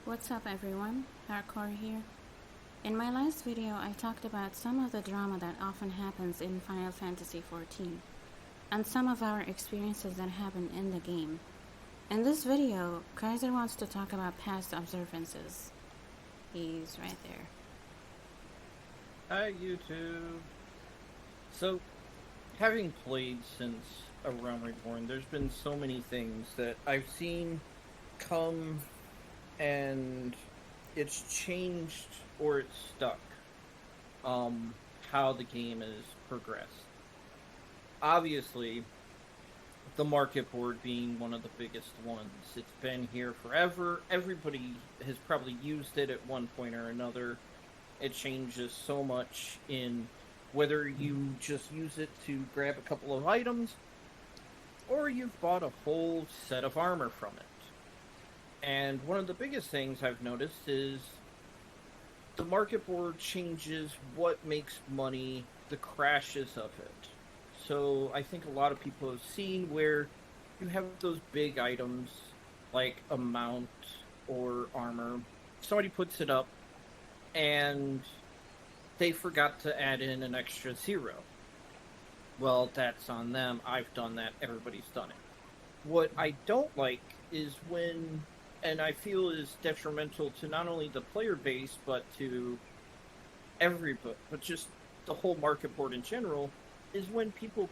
What's up everyone, Hardcore here. In my last video I talked about some of the drama that often happens in Final Fantasy XIV, and some of our experiences that happen in the game. In this video, Kaiser wants to talk about past observances. He's right there. Hi, YouTube. So, having played since A Realm Reborn, there's been so many things that I've seen come and it's changed or it's stuck. How the game has progressed. Obviously, the market board being one of the biggest ones. It's been here forever. Everybody has probably used it at one point or another. It changes so much in whether you just use it to grab a couple of items or you've bought a whole set of armor from it. And one of the biggest things I've noticed is the market board changes what makes money, the crashes of it. So I think a lot of people have seen where you have those big items like a mount or armor. Somebody puts it up and they forgot to add in an extra 0. Well, that's on them. I've done that. Everybody's done it. What I don't like is when, and I feel is detrimental to not only the player base, but to everybody, but just the whole market board in general, is when people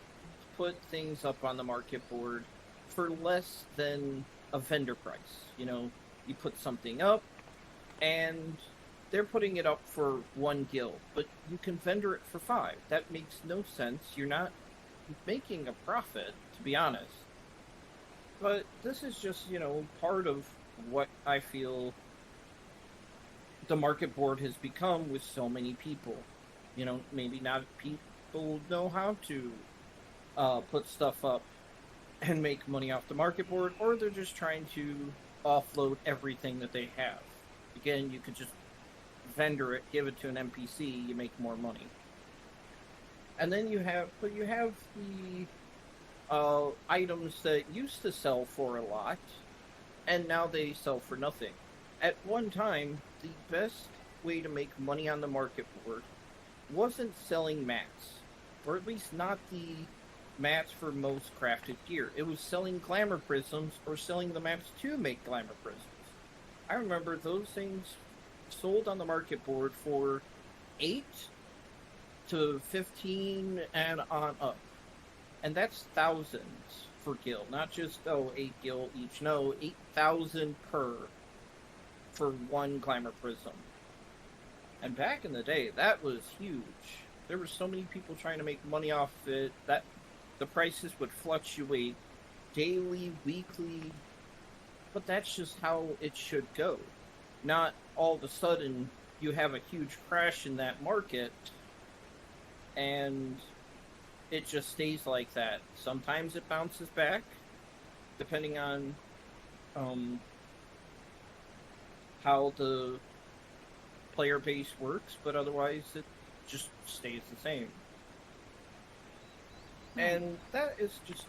put things up on the market board for less than a vendor price. You put something up and they're putting it up for 1 gil, but you can vendor it for 5. That makes no sense. You're not making a profit, to be honest. But this is just, part of what I feel the market board has become with so many people. Maybe not people know how to put stuff up and make money off the market board, or they're just trying to offload everything that they have. Again, you could just vendor it, give it to an NPC, you make more money. And then you have the items that used to sell for a lot, and now they sell for nothing. At one time, the best way to make money on the market board wasn't selling mats, or at least not the mats for most crafted gear. It was selling glamour prisms or selling the mats to make glamour prisms. I remember those things sold on the market board for 8 to 15 and on up. And that's thousands for gil, not just 8 gil each. No, 8,000 per for 1 glamour prism. And back in the day, that was huge. There were so many people trying to make money off it that the prices would fluctuate daily, weekly, but that's just how it should go. Not all of a sudden you have a huge crash in that market and it just stays like that. Sometimes it bounces back, depending on how the player base works, but otherwise it just stays the same. And that is just...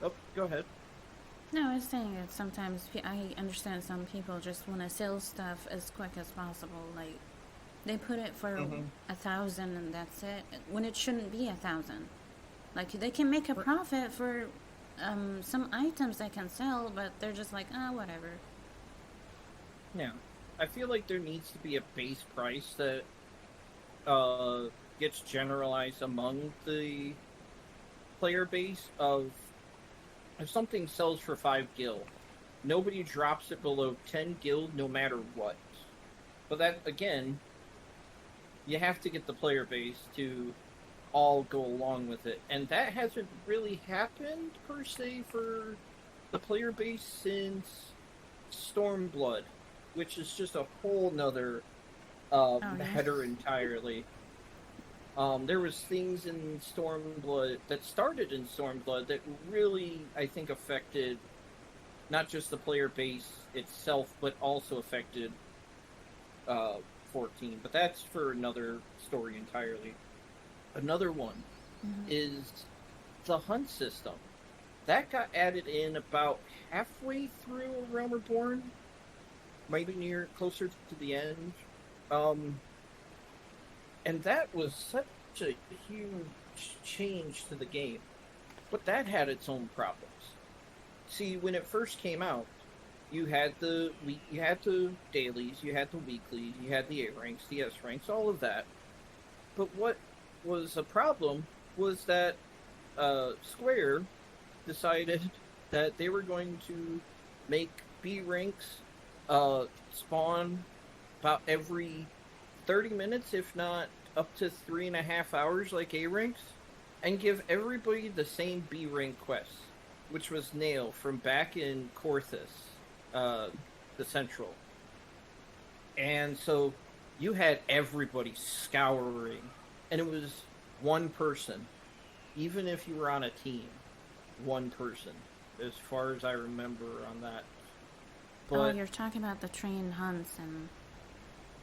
Oh, go ahead. No, I was saying that sometimes I understand some people just want to sell stuff as quick as possible. Like, they put it for 1,000 and that's it, when it shouldn't be 1,000. Like, they can make a profit for some items they can sell, but they're just like, whatever. Yeah. I feel like there needs to be a base price that gets generalized among the player base of, if something sells for 5 gil, nobody drops it below 10 gil no matter what. But that, again, you have to get the player base to all go along with it. And that hasn't really happened, per se, for the player base since Stormblood, which is just a whole nother matter entirely. There was things in Stormblood that started in Stormblood that really, I think, affected not just the player base itself, but also affected 14. But that's for another story entirely. Another one is the hunt system. That got added in about halfway through A Realm Reborn. maybe near closer to the end. Um, and that was such a huge change to the game. But that had its own problems. See, when it first came out, you had the dailies, you had the weeklies, you had the A ranks, the S ranks, all of that. But what was a problem was that Square decided that they were going to make B ranks spawn about every 30 minutes, if not up to 3.5 hours, like A ranks, and give everybody the same B rank quest, which was Nail from back in Corthus, the Central. And so you had everybody scouring, and it was one person, even if you were on a team, one person, as far as I remember on that. But, you're talking about the train hunts and...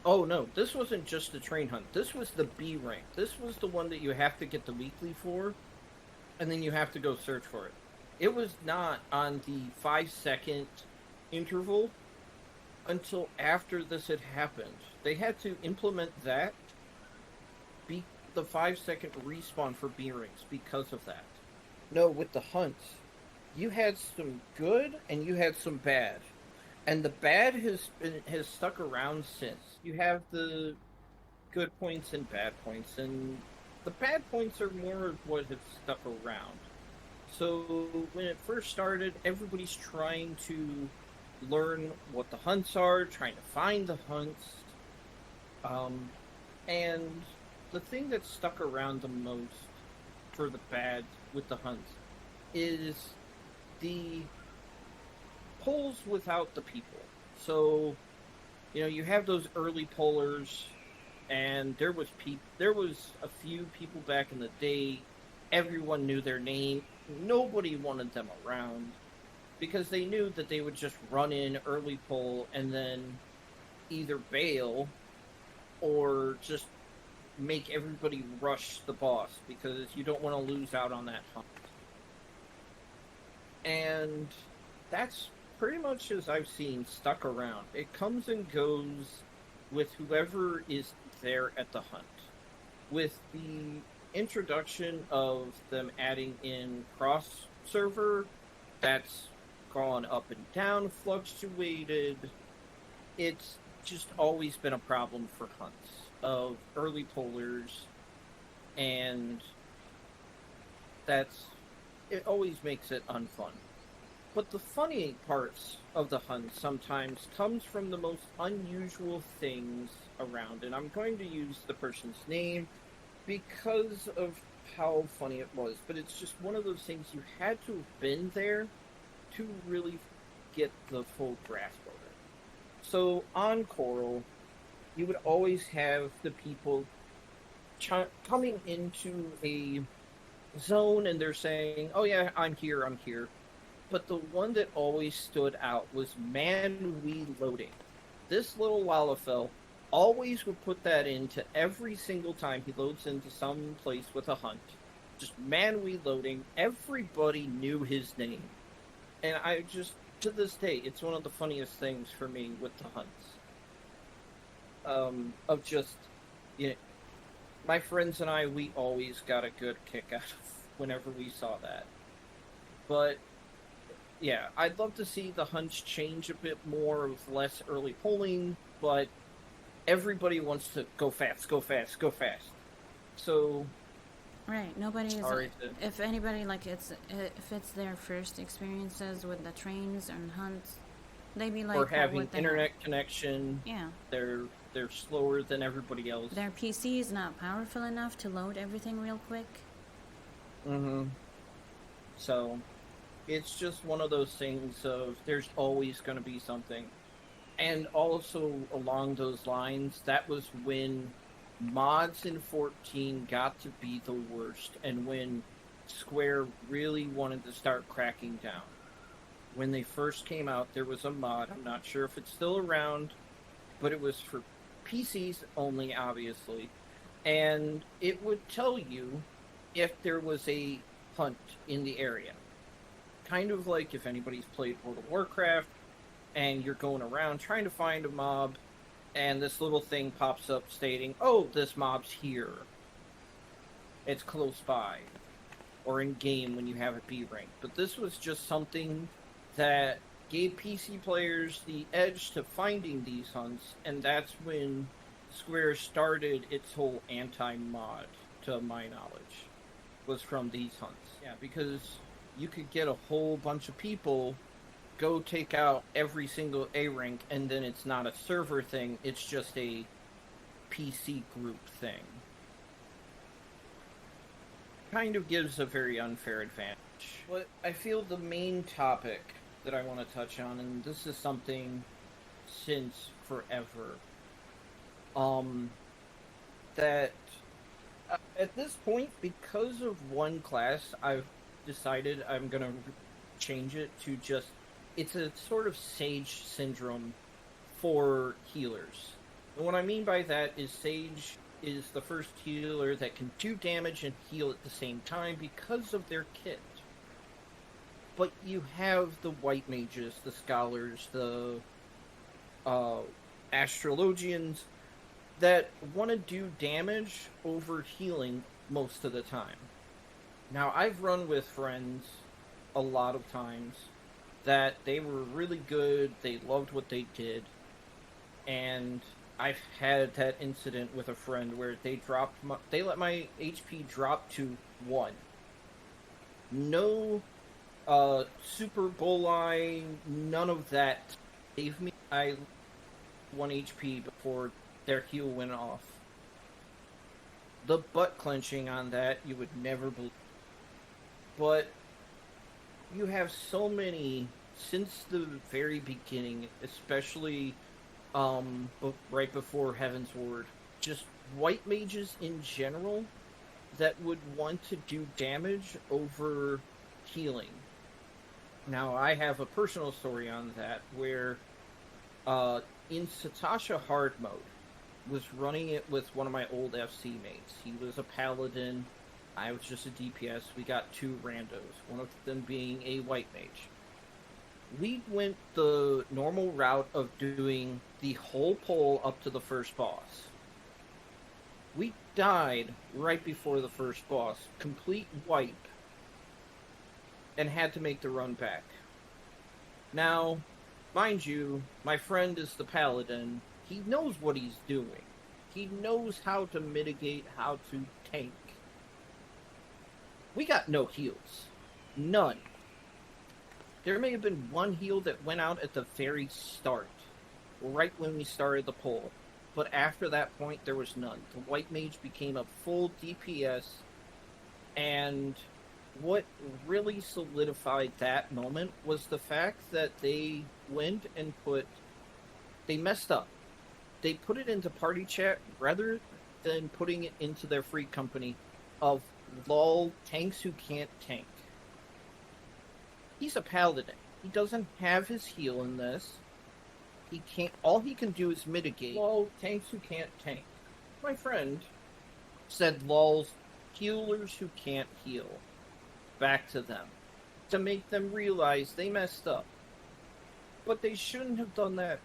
Oh no, this wasn't just the train hunt. This was the B rank. This was the one that you have to get the weekly for, and then you have to go search for it. It was not on the 5-second interval until after this had happened. They had to implement that, the 5-second respawn for B ranks because of that. No, with the hunts, you had some good and you had some bad. And the bad has stuck around since. You have the good points and bad points, and the bad points are more of what have stuck around. So when it first started, everybody's trying to learn what the hunts are, trying to find the hunts. And the thing that stuck around the most for the bad with the hunts is the polls without the people. So, you have those early pollers, and there was a few people back in the day. Everyone knew their name. Nobody wanted them around because they knew that they would just run in early poll and then either bail or just make everybody rush the boss because you don't want to lose out on that hunt. And that's pretty much, as I've seen, stuck around. It comes and goes with whoever is there at the hunt. With the introduction of them adding in cross-server, that's gone up and down, fluctuated. It's just always been a problem for hunts of early pollers, and it always makes it unfun. But the funny parts of the hunt sometimes comes from the most unusual things around, and I'm going to use the person's name because of how funny it was, but it's just one of those things you had to have been there to really get the full grasp of it. So on Coral, you would always have the people coming into a zone and they're saying, oh yeah, I'm here. But the one that always stood out was man loading. This little Lalafell always would put that into every single time he loads into some place with a hunt. Just man loading. Everybody knew his name. And I just, to this day, it's one of the funniest things for me with the hunts. Of just, my friends and I, we always got a good kick out of whenever we saw that. But, yeah, I'd love to see the hunts change a bit more with less early polling, but everybody wants to go fast. So, right, nobody is. If anybody if it's their first experiences with the trains and hunts, they'd be like, or having internet connection. Yeah, they're slower than everybody else. Their PC is not powerful enough to load everything real quick. So, it's just one of those things of there's always going to be something. And also along those lines, that was when mods in 14 got to be the worst, and when Square really wanted to start cracking down. When they first came out, there was a mod, I'm not sure if it's still around, but it was for PCs only, obviously, and it would tell you if there was a hunt in the area. Kind of like if anybody's played World of Warcraft, and you're going around trying to find a mob, and this little thing pops up stating, oh, this mob's here. It's close by. Or in game when you have it B ranked. But this was just something that gave PC players the edge to finding these hunts, and that's when Square started its whole anti-mod, to my knowledge, was from these hunts. Yeah, because you could get a whole bunch of people go take out every single A rank, and then it's not a server thing, it's just a PC group thing. Kind of gives a very unfair advantage. But I feel the main topic that I want to touch on, and this is something since forever, that at this point, because of one class, I've decided I'm going to change it to just, it's a sort of Sage syndrome for healers. And what I mean by that is Sage is the first healer that can do damage and heal at the same time because of their kit. But you have the white mages, the scholars, the astrologians that want to do damage over healing most of the time. Now, I've run with friends a lot of times that they were really good, they loved what they did, and I've had that incident with a friend where they let my HP drop to 1. No super bullseye, none of that gave me 1 HP before their heal went off. The butt clenching on that, you would never believe. But you have so many, since the very beginning, especially right before Heaven's Ward, just white mages in general that would want to do damage over healing. Now, I have a personal story on that, where in Satasha hard mode, was running it with one of my old FC mates. He was a paladin, I was just a DPS. We got 2 randos, one of them being a white mage. We went the normal route of doing the whole pull up to the first boss. We died right before the first boss, complete wipe, and had to make the run back. Now, mind you, my friend is the paladin. He knows what he's doing. He knows how to mitigate, how to tank. We got no heals. None. There may have been 1 heal that went out at the very start, right when we started the pull. But after that point, there was none. The white mage became a full DPS, and what really solidified that moment was the fact that they went and they messed up. They put it into party chat rather than putting it into their free company of lol tanks who can't tank. He's a paladin. He doesn't have his heal in this. He can't. All he can do is mitigate. Lol tanks who can't tank. My friend said lols healers who can't heal back to them to make them realize they messed up. But they shouldn't have done that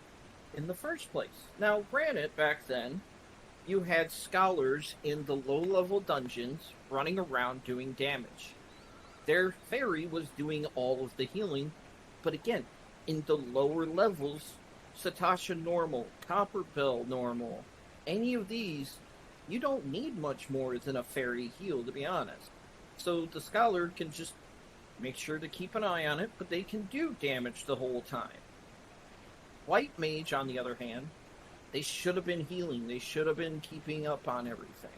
in the first place. Now, granted, back then, you had scholars in the low-level dungeons running around doing damage. Their fairy was doing all of the healing, but again, in the lower levels, Satasha normal, Copper Bell normal, any of these, you don't need much more than a fairy heal, to be honest. So the scholar can just make sure to keep an eye on it, but they can do damage the whole time. White mage, on the other hand, they should have been healing. They should have been keeping up on everything.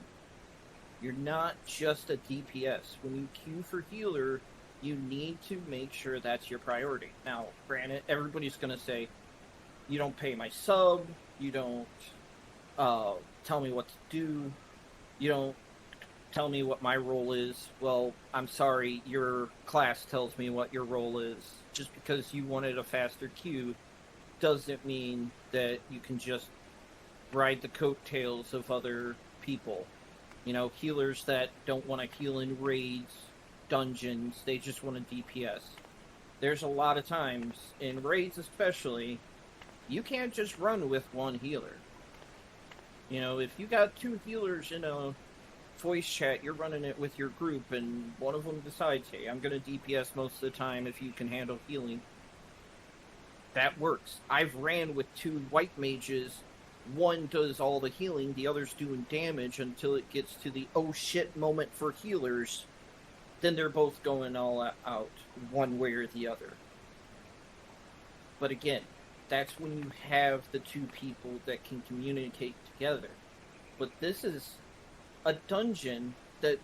You're not just a DPS. When you queue for healer, you need to make sure that's your priority. Now, granted, everybody's going to say, you don't pay my sub, you don't tell me what to do, you don't tell me what my role is. Well, I'm sorry, your class tells me what your role is. Just because you wanted a faster queue doesn't mean that you can just ride the coattails of other people. You know, healers that don't want to heal in raids, dungeons, they just want to DPS. there's a lot of times, in raids especially, you can't just run with one healer. You know, if you got 2 healers in a voice chat, you're running it with your group, and one of them decides, hey, I'm going to DPS most of the time if you can handle healing. That works. I've ran with 2 white mages. One does all the healing, the other's doing damage until it gets to the oh shit moment for healers. Then they're both going all out, one way or the other. But again, that's when you have the 2 people that can communicate together. But this is a dungeon that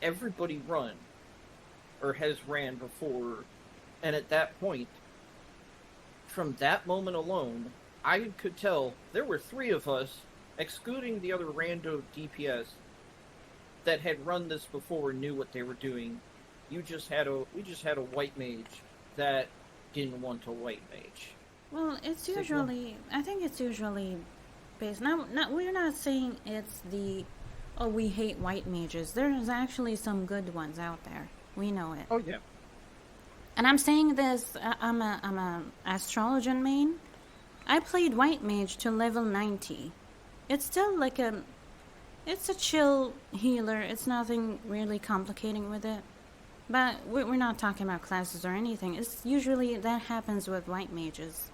everybody run or has ran before, and at that point, from that moment alone, I could tell there were 3 of us, excluding the other rando DPS, that had run this before and knew what they were doing. We just had a white mage that didn't want a white mage. Well, it's usually, I think it's usually based, we're not saying it's the, oh, we hate white mages. There's actually some good ones out there. We know it. Oh, yeah. And I'm saying this, I'm a astrologian main. I played white mage to level 90. It's still like it's a chill healer. It's nothing really complicating with it. But we're not talking about classes or anything. It's usually that happens with white mages.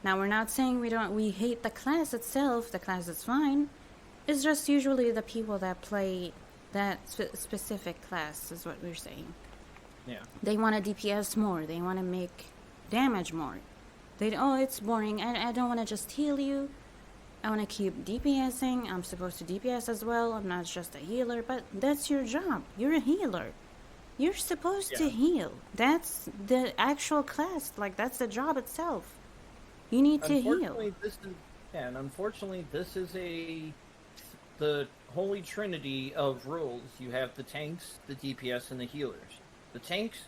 Now, we're not saying we hate the class itself. The class is fine. It's just usually the people that play that specific class is what we're saying. Yeah. They want to DPS more. They want to make damage more. It's boring. I don't want to just heal you. I want to keep DPSing. I'm supposed to DPS as well. I'm not just a healer, but that's your job. You're a healer. You're supposed to heal. That's the actual class. Like, that's the job itself. You need to heal. Unfortunately, this is the holy trinity of roles. You have the tanks, the DPS, and the healers. The tanks,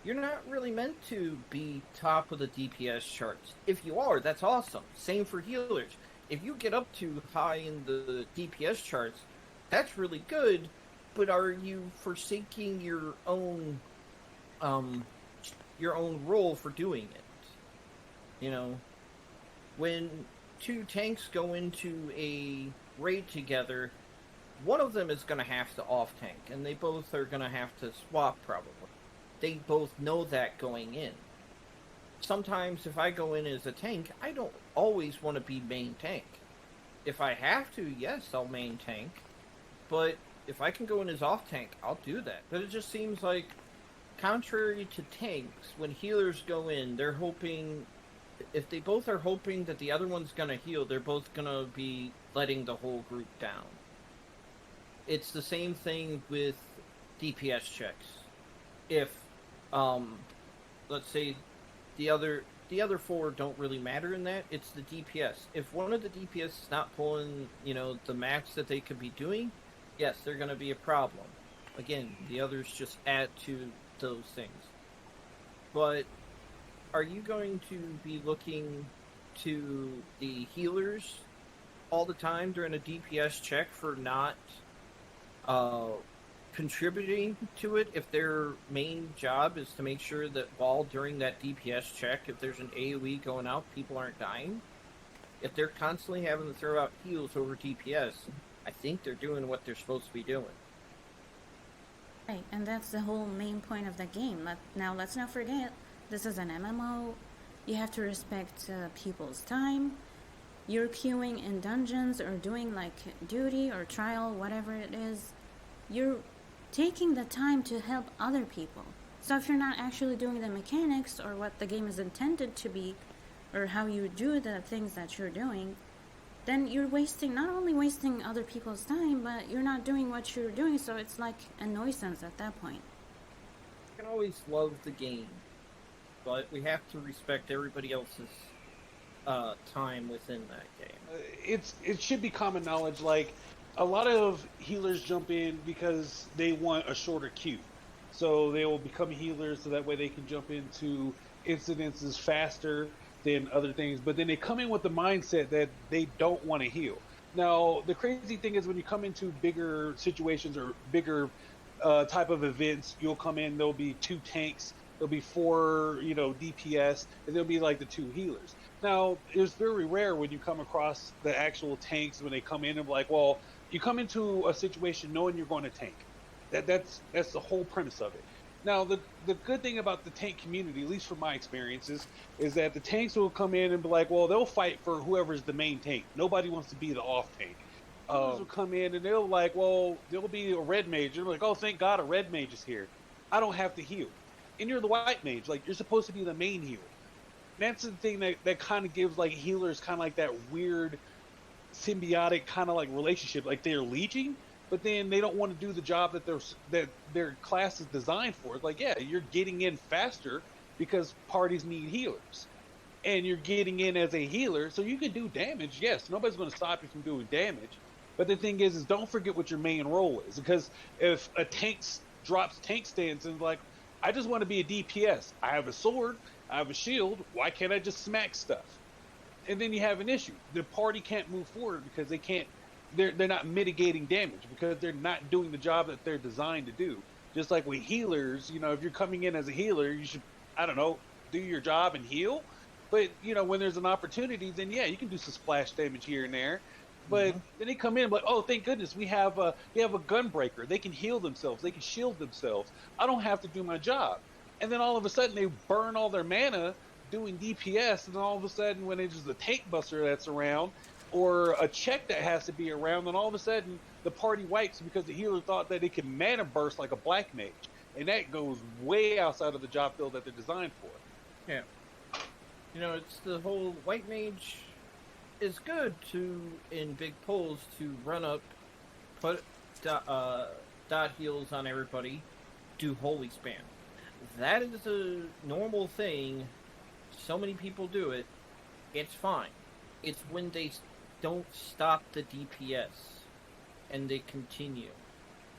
you're not really meant to be top of the DPS charts. If you are, that's awesome. Same for healers. If you get up too high in the DPS charts, that's really good, but are you forsaking your own role for doing it? You know, when 2 tanks go into a raid together, one of them is going to have to off-tank, and they both are going to have to swap, probably. They both know that going in. Sometimes, if I go in as a tank, I don't always want to be main tank. If I have to, yes, I'll main tank. But if I can go in as off-tank, I'll do that. But it just seems like, contrary to tanks, when healers go in, they're hoping... If they both are hoping that the other one's going to heal, they're both going to be letting the whole group down. It's the same thing with DPS checks. If, let's say, the other 4 don't really matter in that, it's the DPS. If one of the DPS is not pulling, the max that they could be doing, yes, they're going to be a problem. Again, the others just add to those things. But are you going to be looking to the healers all the time during a DPS check for not contributing to it if their main job is to make sure that while during that DPS check, if there's an AoE going out, people aren't dying? If they're constantly having to throw out heals over DPS, I think they're doing what they're supposed to be doing. Right, and that's the whole main point of the game. Now, let's not forget, this is an MMO. You have to respect people's time. You're queuing in dungeons or doing like duty or trial, whatever it is. You're taking the time to help other people. So if you're not actually doing the mechanics or what the game is intended to be, or how you do the things that you're doing, then you're not only wasting other people's time, but you're not doing what you're doing, so it's like a nuisance at that point. You can always love the game, but we have to respect everybody else's time within that game. It should be common knowledge, like, a lot of healers jump in because they want a shorter queue. So they will become healers so that way they can jump into incidences faster than other things. But then they come in with the mindset that they don't want to heal. Now, the crazy thing is when you come into bigger situations or bigger type of events, you'll come in, there'll be 2 tanks there'll be 4, DPS, and there'll be like the 2 healers. Now, it's very rare when you come across the actual tanks when they come in and be like, well, you come into a situation knowing you're going to tank. That's the whole premise of it. Now, the good thing about the tank community, at least from my experiences, is that the tanks will come in and be like, well, they'll fight for whoever's the main tank. Nobody wants to be the off tank. Will come in and they'll like, well, there'll be a red mage. They're like, oh, thank God a red mage is here. I don't have to heal. And you're the white mage. Like, you're supposed to be the main healer. That's the thing that kind of gives like healers kind of like that weird symbiotic kind of like relationship. Like they're leeching, but then they don't want to do the job that their class is designed for. It's like, yeah, you're getting in faster because parties need healers. And you're getting in as a healer, so you can do damage. Yes, nobody's going to stop you from doing damage. But the thing is don't forget what your main role is. Because if a tank drops tank stance and like, I just want to be a DPS. I have a sword. I have a shield. Why can't I just smack stuff? And then you have an issue. The party can't move forward because they can't. They're not mitigating damage because they're not doing the job that they're designed to do. Just like with healers, if you're coming in as a healer, you should, I don't know, do your job and heal. But when there's an opportunity, then yeah, you can do some splash damage here and there. But then they come in and like, oh, thank goodness we have a gunbreaker. They can heal themselves. They can shield themselves. I don't have to do my job. And then all of a sudden they burn all their mana doing DPS. And then all of a sudden when it's just a tank buster that's around or a check that has to be around, then all of a sudden the party wipes because the healer thought that it could mana burst like a black mage. And that goes way outside of the job field that they're designed for. Yeah. It's the whole white mage is good in big pulls to run up, put dot heals on everybody, do holy spam. That is a normal thing. So many people do it. It's fine. It's when they don't stop the DPS and they continue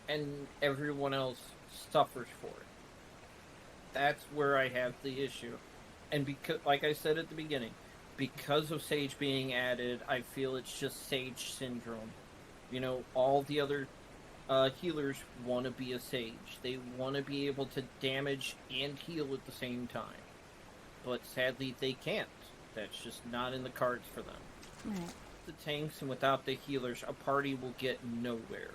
and everyone else suffers for it. That's where I have the issue. And because, like I said at the beginning, because of Sage being added, I feel it's just Sage syndrome. All the other healers want to be a Sage. They want to be able to damage and heal at the same time. But sadly, they can't. That's just not in the cards for them. Right. The tanks and without the healers, a party will get nowhere.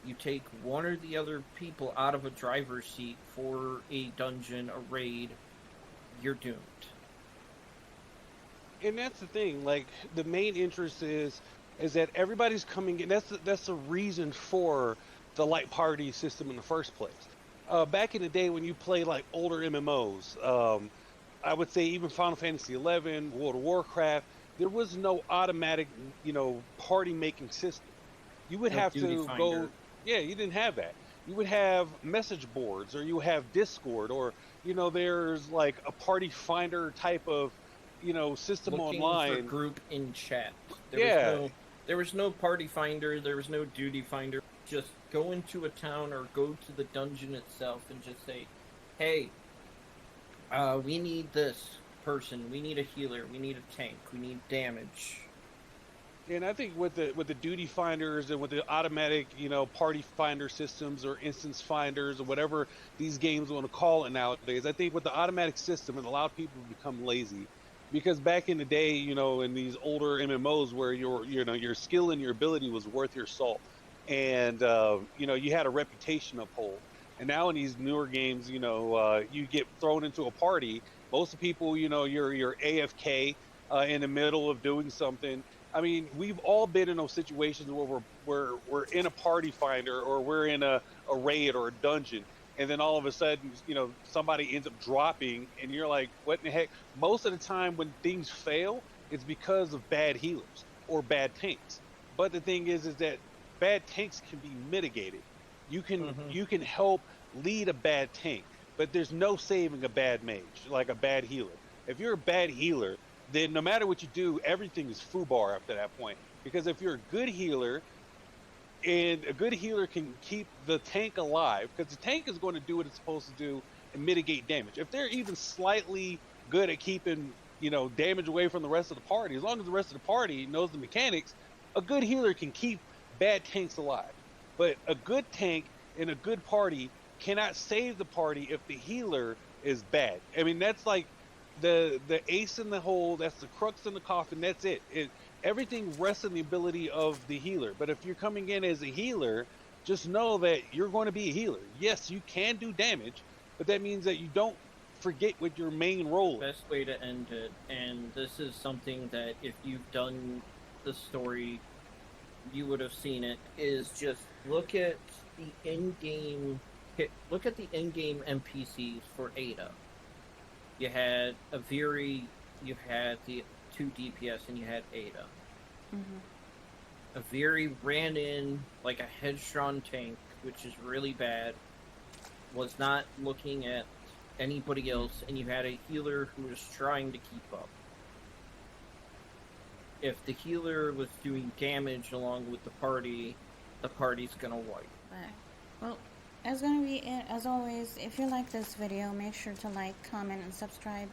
You take one or the other people out of a driver's seat for a dungeon, a raid, you're doomed. And that's the thing. Like the main interest is that everybody's coming in. That's the reason for the light party system in the first place. Back in the day when you play like older MMOs, I would say even Final Fantasy XI, World of Warcraft, there was no automatic, party making system. You would have to go. Yeah, you didn't have that. You would have message boards, or you have Discord, or there's like a party finder type of system looking online. For group in chat. There was no party finder. There was no duty finder. Just go into a town or go to the dungeon itself and just say, "Hey, we need this person. We need a healer. We need a tank. We need damage." And I think with the duty finders and with the automatic, party finder systems or instance finders or whatever these games want to call it nowadays, I think with the automatic system it allowed people to become lazy. Because back in the day, in these older MMOs where your skill and your ability was worth your salt, and you had a reputation to uphold. And now in these newer games, you get thrown into a party. Most of the people, you're AFK in the middle of doing something. I mean, we've all been in those situations where we're in a party finder or we're in a raid or a dungeon, and then all of a sudden, somebody ends up dropping, and you're like, what in the heck? Most of the time when things fail, it's because of bad healers or bad tanks. But the thing is that bad tanks can be mitigated. You can help lead a bad tank, but there's no saving a bad mage, like a bad healer. If you're a bad healer, then no matter what you do, everything is foobar up to that point. Because if you're a good healer, and a good healer can keep the tank alive, because the tank is going to do what it's supposed to do and mitigate damage. If they're even slightly good at keeping, damage away from the rest of the party, as long as the rest of the party knows the mechanics, a good healer can keep bad tanks alive. But a good tank in a good party cannot save the party if the healer is bad. I mean, that's like the ace in the hole. That's the crux in the coffin. That's it. Everything rests on the ability of the healer. But if you're coming in as a healer, just know that you're going to be a healer. Yes, you can do damage, but that means that you don't forget what your main role is. Best way to end it, and this is something that if you've done the story, you would have seen it, is just look at the in-game NPCs for Ada. You had Aviri, you had the 2 DPS, and you had Ada. Aviri ran in like a headstrong tank, which is really bad, was not looking at anybody else, and you had a healer who was trying to keep up. If the healer was doing damage along with the party's gonna wipe. But, well, that's gonna be it. As always, if you like this video, make sure to like, comment, and subscribe.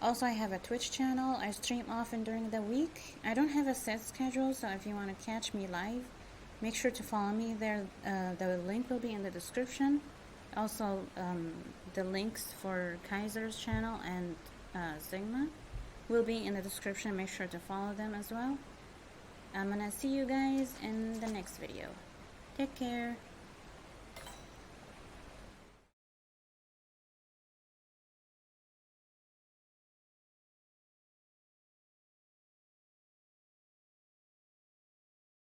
Also, I have a Twitch channel. I stream often during the week. I don't have a set schedule, so if you want to catch me live, make sure to follow me there. The link will be in the description. Also, the links for Kaiser's channel and Sigma will be in the description. Make sure to follow them as well. I'm gonna see you guys in the next video. Take care.